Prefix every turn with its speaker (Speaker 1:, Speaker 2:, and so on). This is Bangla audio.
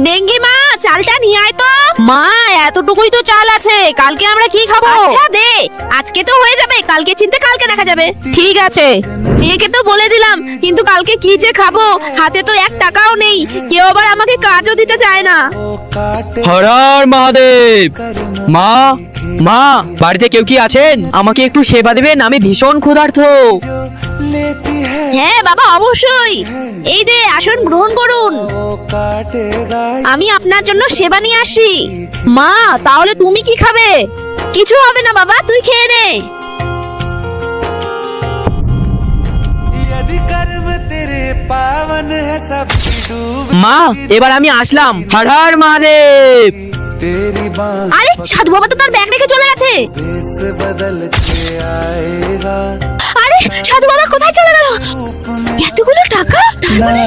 Speaker 1: ডেঙ্গি মা, চালটা নিয়ে আয় তো।
Speaker 2: মা, এতটুকুই তো চাল আছে, কালকে আমরা কি খাবো?
Speaker 1: আচ্ছা দে, আজকে তো হয়ে যাবে, কালকে চিন্তা কালকে দেখা যাবে।
Speaker 2: ঠিক আছে।
Speaker 1: মেয়েকে তো বলে দিলাম, কিন্তু কালকে কি যে খাবো, হাতে তো 1 টাকাও নেই, কেউ আবার আমাকে কাজও দিতে চায় না।
Speaker 3: হর হর মহাদেব। মা, মা, বাড়িতে কেউ কি আছেন? আমাকে একটু সেবা দেবেন, আমি ভীষণ ক্ষুধার্ত।
Speaker 1: হ্যাঁ বাবা, অবশ্যই। এই যে আসন গ্রহণ করুন, আমি আপনার জন্য সেবা নিয়ে আসি।
Speaker 2: মা, তাহলে তুমি কি খাবে?
Speaker 1: কিছু হবে না বাবা, তুই খেয়ে নে।
Speaker 3: মা, এবার আমি আসলাম। হর হর মহাদেব।
Speaker 1: আরে সাধু বাবা তো তার ব্যাগ রেখে চলে গেছে। আরে সাধু বাবা কোথায় চলে গেল? এতগুলো টাকা, তার মানে